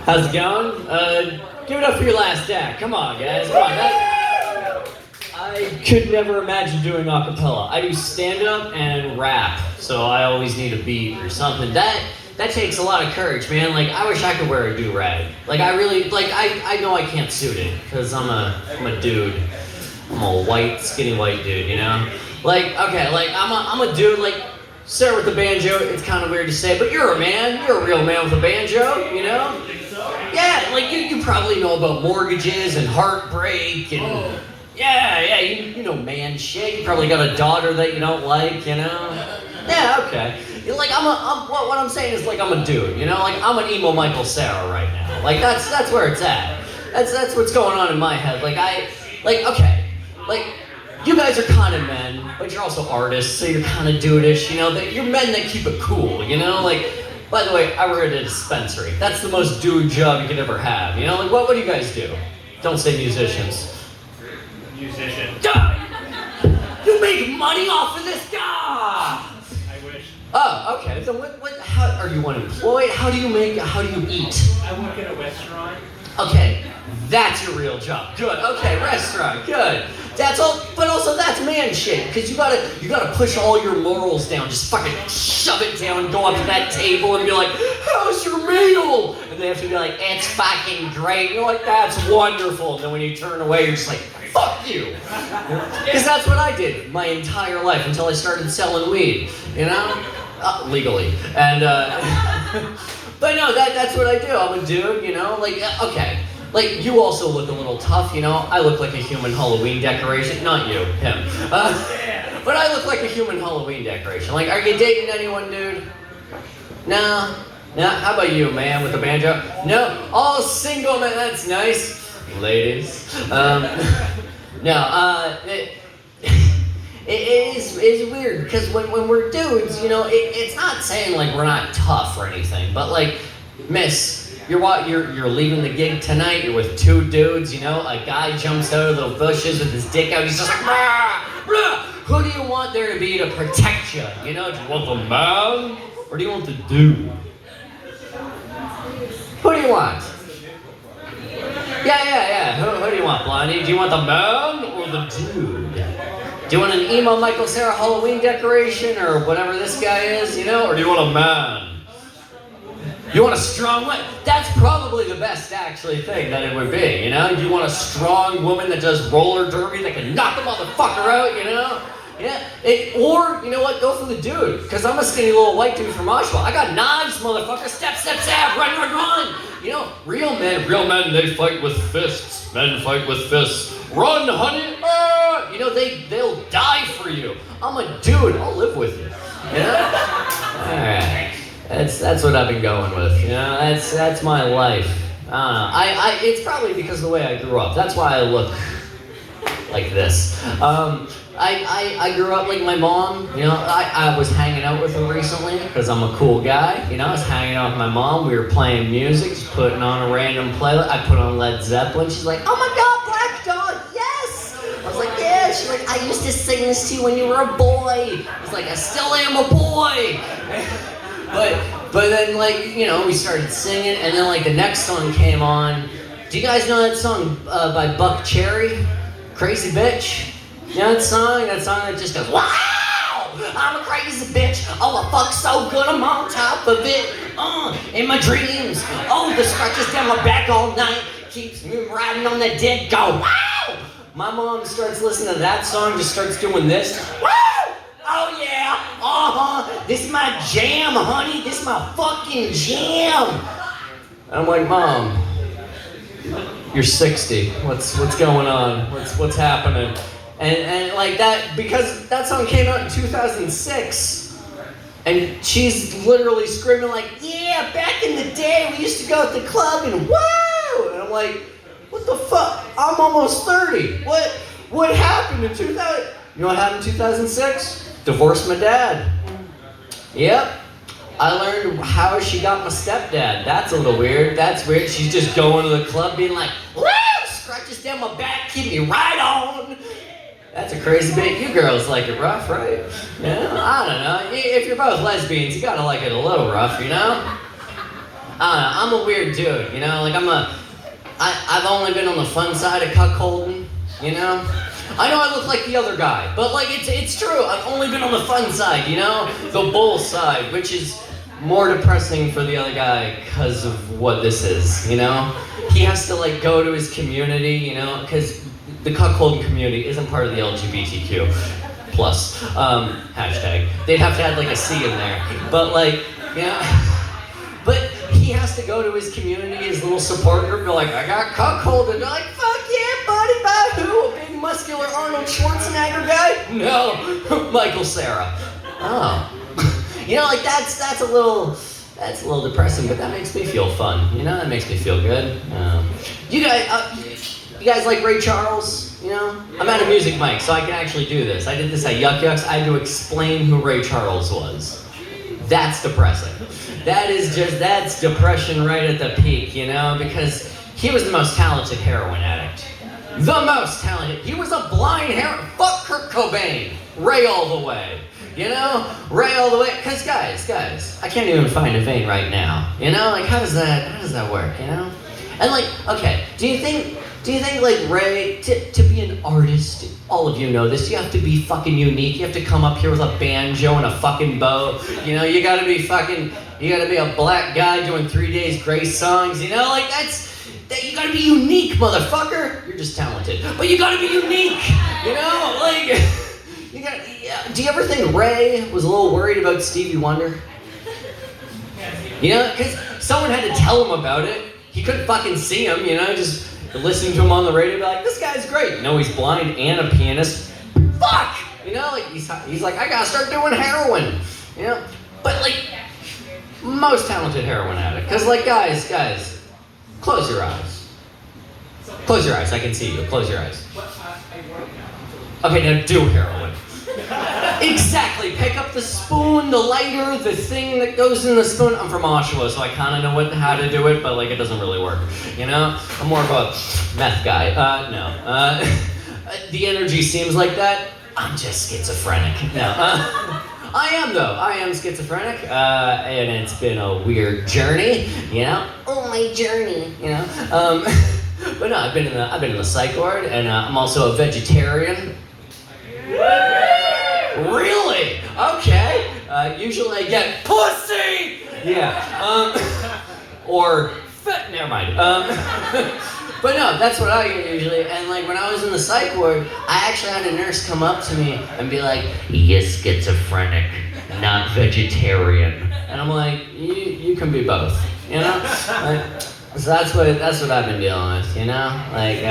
How's it going? Give it up for your last act. Come on, guys. Come on. I could never imagine doing a cappella. I do stand-up and rap, so I always need a beat or something. That takes a lot of courage, man. Like, I wish I could wear a do-rag. Like, I really, like, I know I can't suit it, because I'm a dude. I'm a white, skinny white dude, you know? Like, okay, like, I'm a dude, like, Sarah with the banjo, it's kind of weird to say, but you're a man. You're a real man with a banjo, you know? Yeah, like, you probably know about mortgages and heartbreak and... Yeah, you know man shit. You probably got a daughter that you don't like, you know? Yeah, okay. Like, what I'm saying is, like, I'm a dude, you know? Like, I'm an emo Michael Cera right now. Like, that's where it's at. That's what's going on in my head. Like, okay. Like, you guys are kind of men, but you're also artists, so you're kind of dude-ish, you know? You're men that keep it cool, you know? Like, by the way, I work at a dispensary. That's the most dude job you could ever have, you know? Like, what do you guys do? Don't say musicians. Musician. You make money off of this guy! I wish. Oh, okay. So how are you unemployed? How do you eat? I work at a restaurant. Okay, that's your real job. Good. Okay, restaurant. Good. That's all, but also that's man shit. Because you gotta push all your morals down. Just fucking shove it down. Go up to that table and be like, "How's your meal?" And they have to be like, "It's fucking great." You're like, "That's wonderful." And then when you turn away, you're just like, "Fuck you." Because that's what I did my entire life until I started selling weed. You know, legally. And but no, that's what I do. I'm a dude. You know, like okay. Like, you also look a little tough, you know? I look like a human Halloween decoration. Not you, him. But I look like a human Halloween decoration. Like, are you dating anyone, dude? No? No? How about you, man, with the banjo? No? All single, man. That's nice. Ladies. It's weird, because when we're dudes, you know, it's not saying, like, we're not tough or anything, but, like, miss... You're leaving the gig tonight, you're with two dudes, you know, a guy jumps out of the bushes with his dick out, he's just like, rah, rah. Who do you want there to be to protect you? You know, do you want the man, or do you want the dude? Who do you want? Yeah. Who do you want, Blondie? Do you want the man or the dude? Do you want an emo Michael Cera Halloween decoration, or whatever this guy is, you know, or do you want a man? You want a strong one? That's probably the best, actually, thing that it would be, you know? You want a strong woman that does roller derby that can knock the motherfucker out, you know? Yeah. Or, you know what, go for the dude. Because I'm a skinny little white dude from Oshawa. I got knives, motherfucker. Step, run. You know, real men, they fight with fists. Men fight with fists. Run, honey. You know, they'll die for you. I'm a dude. I'll live with you. You know? All right. That's what I've been going with, you know, that's my life. It's probably because of the way I grew up. That's why I look like this. I grew up like my mom, you know, I was hanging out with her recently because I'm a cool guy, you know, I was hanging out with my mom, we were playing music, just putting on a random playlist. I put on Led Zeppelin, she's like, "Oh my God, Black Dog, yes!" I was like, "Yeah," she's like, "I used to sing this to you when you were a boy." I was like, "I still am a boy." But then, like, you know, we started singing, and then, like, the next song came on. Do you guys know that song by Buck Cherry? Crazy Bitch? You know that song? That song that just goes, "Wow! I'm a crazy bitch. Oh, I fuck so good, I'm on top of it. In my dreams. Oh, the scratches down my back all night. Keeps me riding on that dead go. Wow!" My mom starts listening to that song, just starts doing this. Wow! "Oh yeah, this is my jam, honey, this is my fucking jam." I'm like, "Mom, you're 60, what's going on, what's happening?" And like that, because that song came out in 2006, and she's literally screaming like, "Yeah, back in the day, we used to go at the club and woo!" And I'm like, "What the fuck, I'm almost 30, what happened in 2000, you know what happened in 2006? Divorced my dad. Yep. I learned how she got my stepdad. That's a little weird. That's weird. She's just going to the club being like, "Woo! Scratches down my back, keep me right on." That's a crazy bit. You girls like it rough, right? Yeah, I don't know. If you're both lesbians, you gotta like it a little rough, you know? I'm a weird dude, you know? Like, I've only been on the fun side of cuckolding, you know? I know I look like the other guy, but like, it's true. I've only been on the fun side, you know? The bull side, which is more depressing for the other guy because of what this is, you know? He has to like go to his community, you know? Because the cuckolding community isn't part of the LGBTQ plus hashtag. They'd have to add like a C in there. But like, yeah. But he has to go to his community, his little support group, and be like, I got cuckolded. They're like, fuck yeah, buddy, by who? A big muscular Arnold Schwarzenegger guy? No, Michael Cera. Oh. You know, like that's a little depressing, but that makes me feel fun. You know, that makes me feel good. You guys like Ray Charles? You know, I'm at a music mic, so I can actually do this. I did this at Yuck Yucks. I had to explain who Ray Charles was. That's depressing. That's depression right at the peak, you know, because he was the most talented heroin addict. The most talented. He was a blind heroin. Fuck Kurt Cobain. Ray all the way. You know? Ray all the way. Because guys, I can't even find a vein right now. You know? Like, how does that work, you know? And like, okay, do you think like Ray, to be an artist, all of you know this, you have to be fucking unique. You have to come up here with a banjo and a fucking bow. You know, you gotta be a black guy doing 3 Days Grace songs, you know? Like, you gotta be unique, motherfucker. You're just talented, but you gotta be unique, you know? Like, do you ever think Ray was a little worried about Stevie Wonder? You know, because someone had to tell him about it. He couldn't fucking see him, you know, just listen to him on the radio, be like, this guy's great. No, he's blind and a pianist. Fuck! You know, like, he's like, I gotta start doing heroin. You know? But, like, most talented heroin addict. Because, like, guys, close your eyes. Close your eyes, I can see you. Close your eyes. Okay, now do heroin. Exactly. Pick up the spoon, the lighter, the thing that goes in the spoon. I'm from Oshawa, so I kind of know how to do it, but like it doesn't really work. You know, I'm more of a meth guy. No. The energy seems like that. I'm just schizophrenic. No. I am though. I am schizophrenic, and it's been a weird journey. You know. Oh, my journey. You know. But no, I've been in the psych ward, and I'm also a vegetarian. Really? Okay. Usually I get pussy! Yeah. Or never mind. But no, that's what I get usually. And like when I was in the psych ward, I actually had a nurse come up to me and be like, "You're schizophrenic, not vegetarian." And I'm like, you can be both, you know? Like, so that's what I've been dealing with, you know? Like,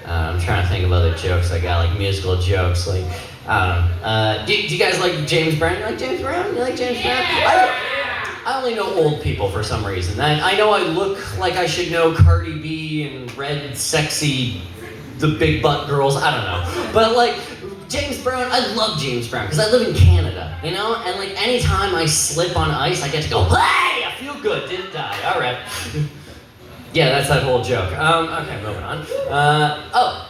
I'm trying to think of other jokes I got, like musical jokes, like, I don't know. Do you guys like James Brown? You like James Brown? You like James Brown? I only know old people for some reason. I know I look like I should know Cardi B and Red Sexy, the big butt girls, I don't know. But like, James Brown, I love James Brown because I live in Canada, you know? And like anytime I slip on ice, I get to go, hey, I feel good, didn't die, all right. Yeah, that's that whole joke. Okay, moving on.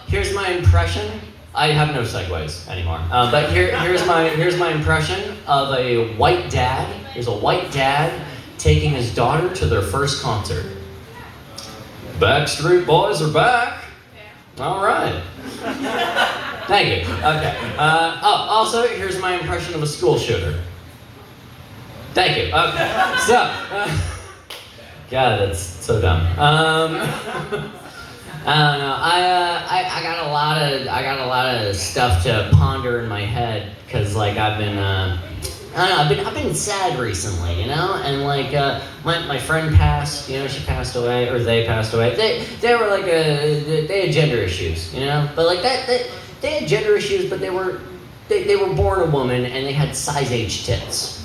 Here's my impression. I have no segues anymore. But here's my impression of a white dad. Here's a white dad taking his daughter to their first concert. Backstreet Boys are back. All right. Thank you. Okay. Also, here's my impression of a school shooter. Thank you. Okay. So, God, that's so dumb. I don't know. I got a lot of stuff to ponder in my head because like I've been sad recently, you know, and like my friend passed, you know, she passed away or they passed away. They were like they had gender issues, you know, but like they had gender issues, but they were born a woman and they had size H tits.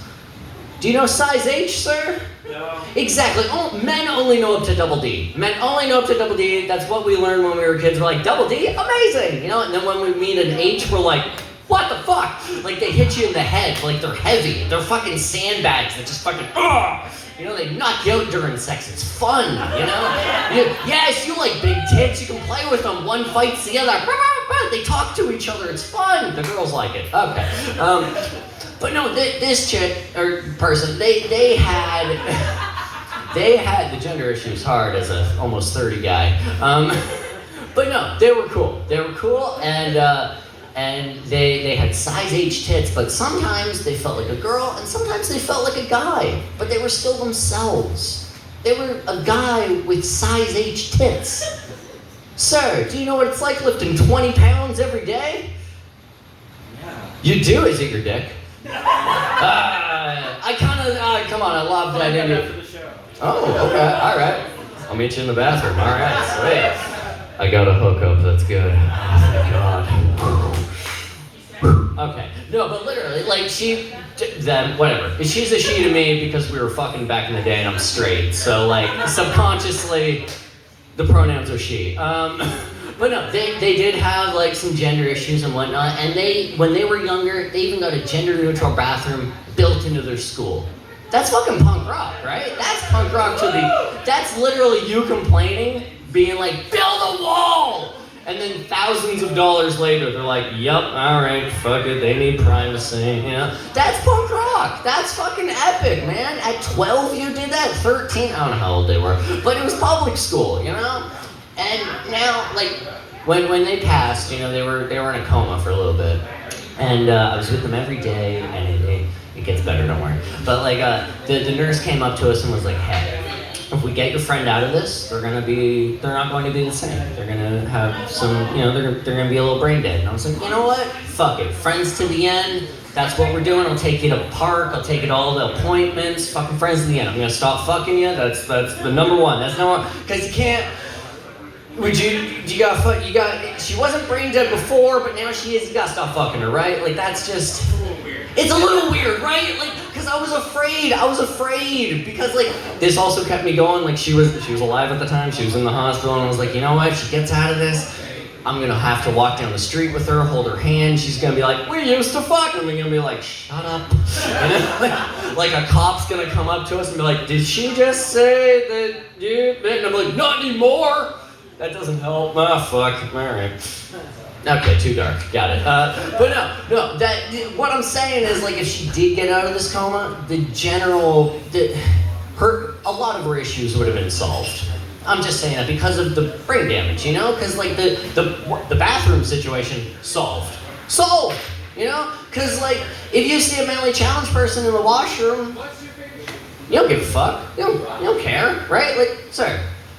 Do you know size H, sir? No. Exactly. Men only know up to double D. Men only know up to double D. That's what we learned when we were kids. We're like, double D? Amazing! You know, and then when we meet an H, we're like, what the fuck? Like, they hit you in the head. Like, they're heavy. They're fucking sandbags that just fucking, ugh! You know, they knock you out during sex. It's fun, you know? Yes, you like big tits. You can play with them. One fights the other. They talk to each other. It's fun. The girls like it. Okay. But no, this chick, or person, they had they had the gender issues hard as a almost 30 guy. But no, they were cool. They were cool, and they had size H tits, but sometimes they felt like a girl, and sometimes they felt like a guy, but they were still themselves. They were a guy with size H tits. Sir, do you know what it's like lifting 20 pounds every day? Yeah. You do? Is it your dick? Come on, I love that in you. For the show. Oh, okay, all right. I'll meet you in the bathroom. All right, sweet. I got a hookup. That's good. Oh, thank God. Okay. No, but literally, like whatever. She's a she to me because we were fucking back in the day and I'm straight. So like subconsciously, the pronouns are she. But no, they did have like some gender issues and whatnot, and when they were younger, they even got a gender-neutral bathroom built into their school. That's fucking punk rock, right? That's punk rock that's literally you complaining, being like, build a wall! And then thousands of dollars later, they're like, yup, alright, fuck it, they need privacy, you know? That's punk rock! That's fucking epic, man! At 12 you did that? 13? I don't know how old they were. But it was public school, you know? And now, like, when they passed, you know, they were in a coma for a little bit. And I was with them every day, and it gets better, don't worry. But like, the nurse came up to us and was like, hey, if we get your friend out of this, they're not going to be the same. They're gonna have some, you know, they're gonna be a little brain dead. And I was like, you know what? Fuck it. Friends to the end. That's what we're doing. I'll take you to the park. I'll take you to all the appointments. Fucking friends to the end. I'm gonna stop fucking you. That's the number one. That's number one. Because you can't. She wasn't brain dead before, but now she is. You gotta stop fucking her, right? Like, that's just. It's a little weird, right? Like, because I was afraid, because like, this also kept me going. Like, she was alive at the time, she was in the hospital, and I was like, you know what, if she gets out of this, I'm gonna have to walk down the street with her, hold her hand, she's gonna be like, we used to fuck, and we're gonna be like, shut up. And then, like a cop's gonna come up to us and be like, did she just say that you, and I'm like, not anymore. That doesn't help. Ah, fuck, all right. Okay, too dark. Got it. But no. What I'm saying is, like, if she did get out of this coma, a lot of her issues would have been solved. I'm just saying that because of the brain damage, you know, because like the bathroom situation solved, you know, because like if you see a mentally challenged person in the washroom, you don't give a fuck. You don't care, right? Like, sorry.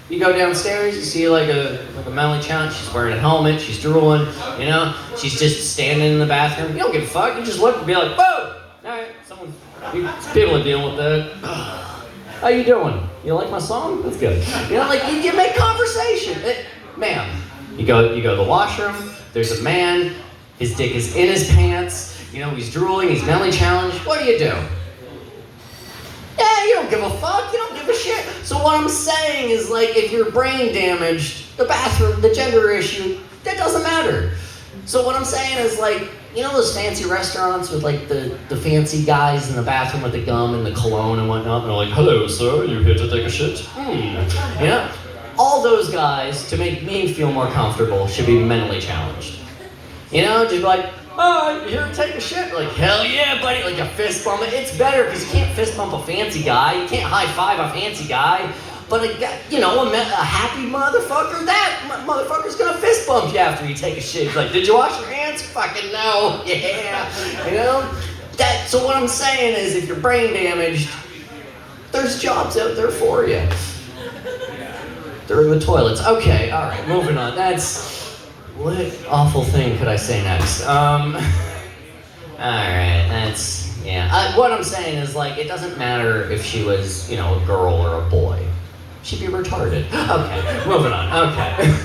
You go downstairs, you see like a mentally challenged, she's wearing a helmet, she's drooling, you know, she's just standing in the bathroom. You don't give a fuck, you just look and be like, whoa! Alright, people are dealing with that. How you doing? You like my song? That's good. You know, like, you make conversation. Ma'am, you go to the washroom, there's a man, his dick is in his pants, you know, he's drooling, he's mentally challenged. What do? Yeah, you don't give a fuck, you don't give a shit. So what I'm saying is, like, if you're brain damaged, the bathroom, the gender issue, that doesn't matter. So what I'm saying is, like, you know those fancy restaurants with, like, the fancy guys in the bathroom with the gum and the cologne and whatnot, and they're like, hello, sir, you here to take a shit? You know? All those guys, to make me feel more comfortable, should be mentally challenged. You know, just be like, oh, you here to take a shit? Like, hell yeah, buddy. Like, a fist bump. It's better because you can't fist bump a fancy guy. You can't high five a fancy guy. But, a happy motherfucker, that motherfucker's gonna fist bump you after you take a shit. He's like, did you wash your hands? Fucking no. Yeah. You know? So what I'm saying is, if you're brain damaged, there's jobs out there for you. They're in the toilets. Okay, all right, moving on. What awful thing could I say next? Alright, what I'm saying is, like, it doesn't matter if she was, you know, a girl or a boy. She'd be retarded. Okay, moving on, okay.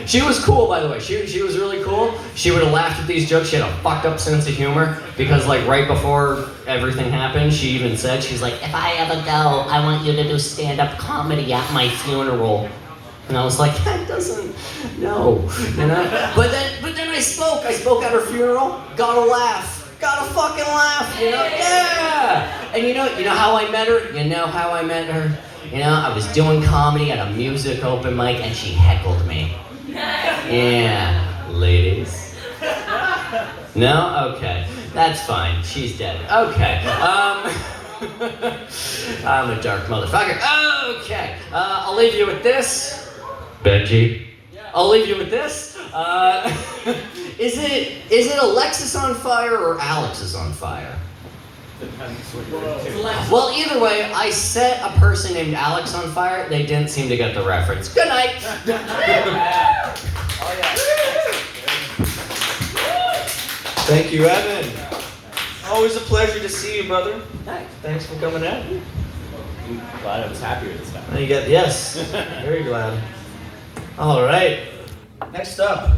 She was cool, by the way. She was really cool. She would have laughed at these jokes. She had a fucked up sense of humor, because, like, right before everything happened, she even said, she's like, if I ever go, I want you to do stand-up comedy at my funeral. And I was like, that doesn't, no, you know? But then I spoke at her funeral, got a fucking laugh, you know? Yeah! And you know how I met her? You know how I met her? You know, I was doing comedy at a music open mic and she heckled me. Yeah, ladies. No? Okay, that's fine, she's dead. Okay, I'm a dark motherfucker. Okay, I'll leave you with this. Benji. I'll leave you with this. Is it Alexis on fire or Alex is on fire? Depends what you're into. Well, either way, I set a person named Alex on fire. They didn't seem to get the reference. Good night. Oh yeah. Thank you, Evan. Always a pleasure to see you, brother. Thanks for coming out. I'm glad I was happier this time. Yes, very glad. All right. Next up